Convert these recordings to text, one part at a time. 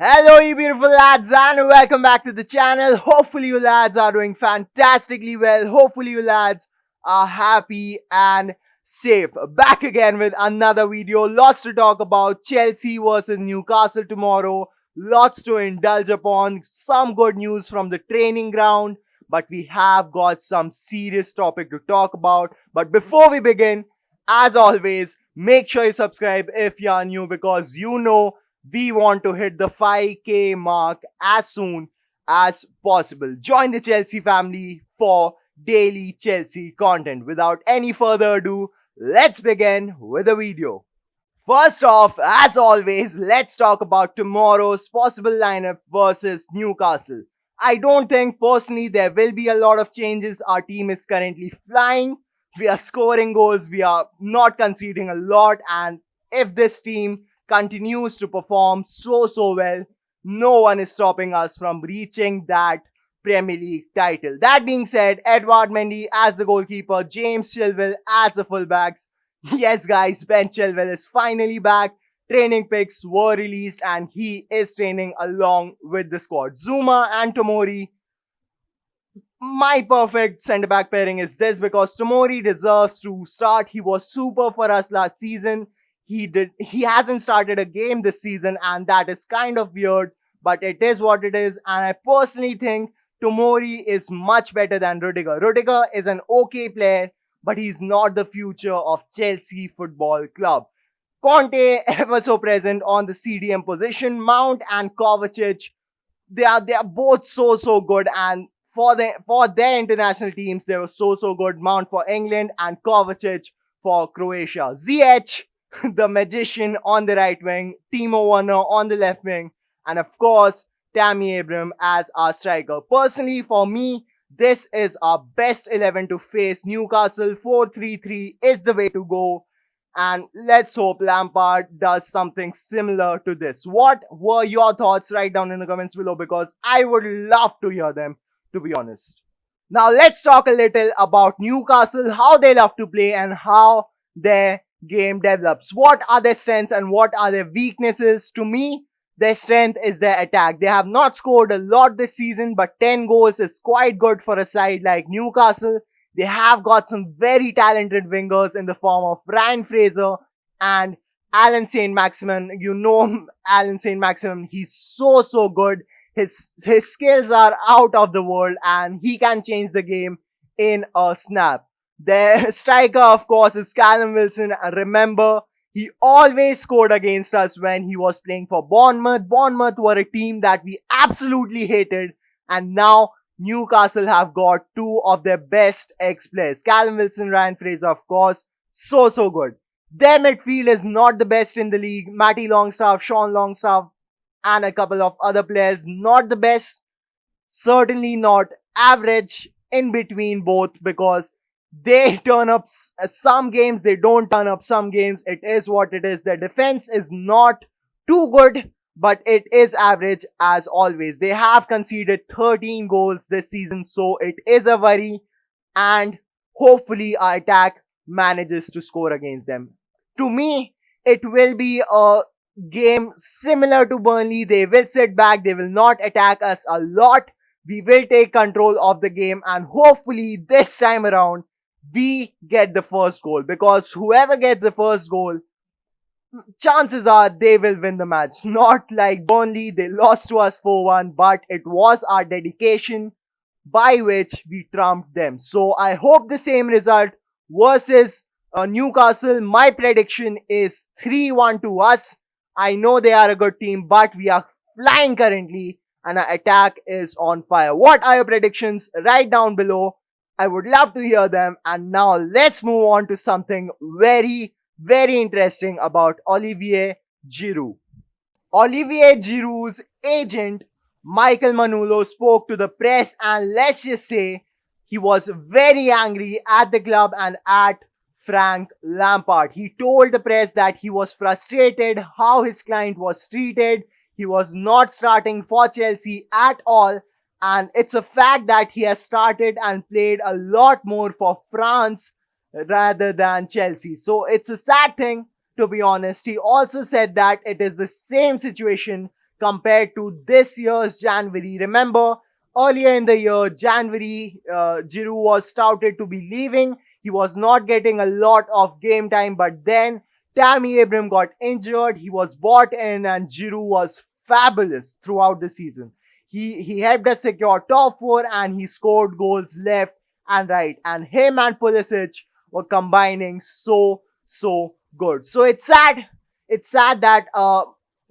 Hello, you beautiful lads, and welcome back to the channel. Hopefully, you lads are doing fantastically well. Hopefully, you lads are happy and safe. Back again with another video. Lots to talk about. Chelsea versus Newcastle tomorrow. Lots to indulge upon. Some good news from the training ground. But we have got some serious topic to talk about. But before we begin, as always, make sure you subscribe if you are new, because we want to hit the 5K mark as soon as possible. Join the Chelsea family for daily Chelsea content. Without any further ado, let's begin with the video. First off, as always, let's talk about tomorrow's possible lineup versus Newcastle. I don't think personally there will be a lot of changes. Our team is currently flying. We are scoring goals. We are not conceding a lot. And if this team continues to perform so well, no one is stopping us from reaching that Premier League title. That being said, Edouard Mendy as the goalkeeper, James Chilwell as the fullbacks. Yes guys, Ben Chilwell is finally back. Training pics were released and he is training along with the squad. Zuma and Tomori. My perfect centre-back pairing is this, because Tomori deserves to start. He was super for us last season. He hasn't started a game this season, and that is kind of weird, but it is what it is. And I personally think Tomori is much better than Rudiger. Rudiger is an okay player, but he's not the future of Chelsea Football Club. Conte ever so present on the CDM position. Mount and Kovacic, they are both so good, and for their international teams they were so good. Mount for England and Kovacic for Croatia. Ziyech, the magician, on the right wing, Timo Werner on the left wing, and of course Tammy Abraham as our striker. Personally, for me, this is our best 11 to face Newcastle. 4-3-3 is the way to go, and let's hope Lampard does something similar to this. What were your thoughts? Write down in the comments below, because I would love to hear them, to be honest. Now let's talk a little about Newcastle, how they love to play and how their game develops. What are their strengths and what are their weaknesses? To me, their strength is their attack. They have not scored a lot this season, but 10 goals is quite good for a side like Newcastle. They have got some very talented wingers in the form of Ryan Fraser and Alan Saint-Maximin. You know Alan Saint-Maximin, he's so good. His skills are out of the world and he can change the game in a snap. Their striker, of course, is Callum Wilson. Remember, he always scored against us when he was playing for Bournemouth. Bournemouth were a team that we absolutely hated, and now Newcastle have got two of their best ex-players. Callum Wilson, Ryan Fraser, of course, so good. Their midfield is not the best in the league. Matty Longstaff, Sean Longstaff, and a couple of other players, not the best. Certainly not average, in between both, because they turn up some games, they don't turn up some games. It is what it is. Their defense is not too good, but it is average as always. They have conceded 13 goals this season, so it is a worry, and hopefully our attack manages to score against them. To me, it will be a game similar to Burnley. They will sit back, they will not attack us a lot. We will take control of the game, and hopefully this time around we get the first goal, because whoever gets the first goal, chances are they will win the match. Not like Burnley, they lost to us 4-1, but it was our dedication by which we trumped them. So I hope the same result versus Newcastle. My prediction is 3-1 to us. I know they are a good team, but we are flying currently and our attack is on fire. What are your predictions? Write down below. I would love to hear them. And now let's move on to something very interesting about Olivier Giroud. Olivier Giroud's agent, Michael Manulo, spoke to the press, and let's just say he was very angry at the club and at Frank Lampard. He told the press that he was frustrated how his client was treated. He was not starting for Chelsea at all, and it's a fact that he has started and played a lot more for France rather than Chelsea. So it's a sad thing, to be honest. He also said that it is the same situation compared to this year's January. Remember, earlier in the year, January, Giroud was touted to be leaving. He was not getting a lot of game time, but then Tammy Abraham got injured. He was bought in, and Giroud was fabulous throughout the season. He helped us secure top four, and he scored goals left and right. And him and Pulisic were combining so good. So it's sad. It's sad that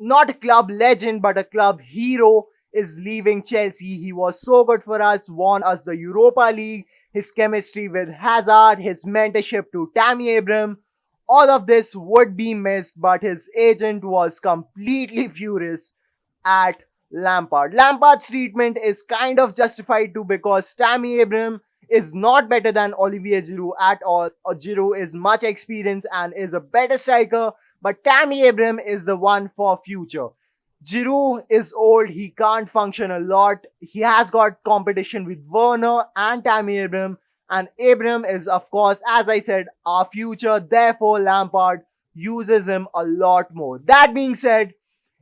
not a club legend but a club hero is leaving Chelsea. He was so good for us, won us the Europa League. His chemistry with Hazard, his mentorship to Tammy Abraham, all of this would be missed, but his agent was completely furious at Lampard. Lampard's treatment is kind of justified too, because Tammy Abraham is not better than Olivier Giroud at all. Giroud is much experienced and is a better striker, but Tammy Abraham is the one for future. Giroud is old, he can't function a lot. He has got competition with Werner and Tammy Abraham, and Abraham is, of course, as I said, our future. Therefore, Lampard uses him a lot more. That being said,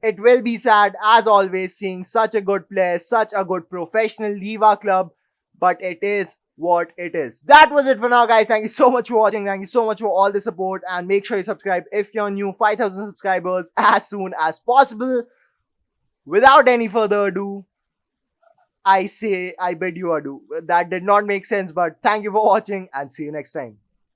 it will be sad, as always, seeing such a good player, such a good professional leave our club, but it is what it is. That was it for now, guys. Thank you so much for watching. Thank you so much for all the support, and make sure you subscribe if you're new. 5,000 subscribers as soon as possible. Without any further ado, I bid you adieu. That did not make sense, but thank you for watching, and see you next time.